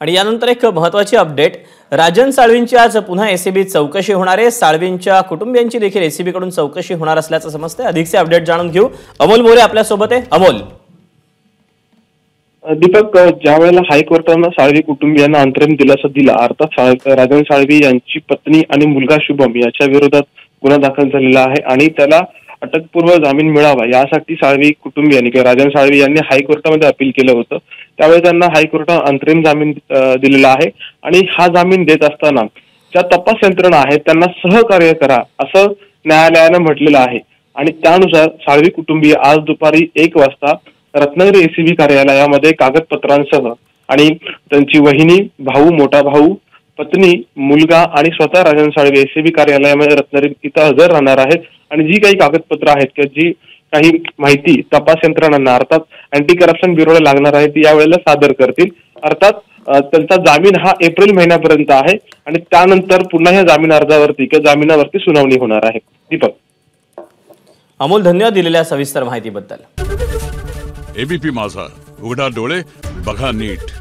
आणि यानंतर एक महत्त्वाची अपडेट, राजन साळवींची आज पुन्हा एसीबी चौकशी होणार आहे। साळवींच्या कुटुंबियांची देखील एसीबी कडून चौकशी होणार असल्याचं समजते। अधिकचे अपडेट जाणून घेऊ। अमोल मोरे आपल्या सोबत आहे। अमोल, दीपक, ज्या वेळेला हायकोर्टानं साळवी कुटुंबियांना अंतरिम दिलासा दिला, अर्थात राजन साळवी यांची पत्नी आणि मुलगा शुभम याच्या विरोधात गुन्हा दाखल झालेला आहे आणि त्याला अटकपूर्व जामीन मिळावा यासाठी साळवी कुटुंबियांनी किंवा राजन साळवी यांनी हायकोर्टामध्ये अपील केलं होतं। त्यावेळी त्यांना हायकोर्टानं अंतरिम जामीन दिलेला आहे आणि हा जामीन देत असताना ज्या तपास यंत्रणा आहेत त्यांना सहकार्य करा असं न्यायालयानं म्हटलेलं आहे आणि त्यानुसार साळवी कुटुंबीय आज दुपारी 1 वाजता रत्नागिरी एसीबी कार्यालयामध्ये कागदपत्रांसह आणि त्यांची वहिनी, भाऊ, मोठा भाऊ, पत्नी, मुलगा आणि स्वतः राजन साळवी एसीबी कार्यालयामध्ये रत्नागिरी इथं हजर राहणार आहेत आणि जी काही कागदपत्र आहेत किंवा जी काही माहिती तपास यंत्रणांना अर्थात अँटी करप्शन ब्युरोला लागणार आहे ती यावेळेला सादर करतील। अर्थात त्यांचा जामीन हा एप्रिल महिन्यापर्यंत आहे आणि त्यानंतर पुन्हा या जामीन अर्जावरती किंवा जामिनावरती सुनावणी होणार आहे। दीपक, अमोल, धन्यवाद दिलेल्या सविस्तर माहितीबद्दल। एबीपी माझा, उघडा डोळे बघा नीट।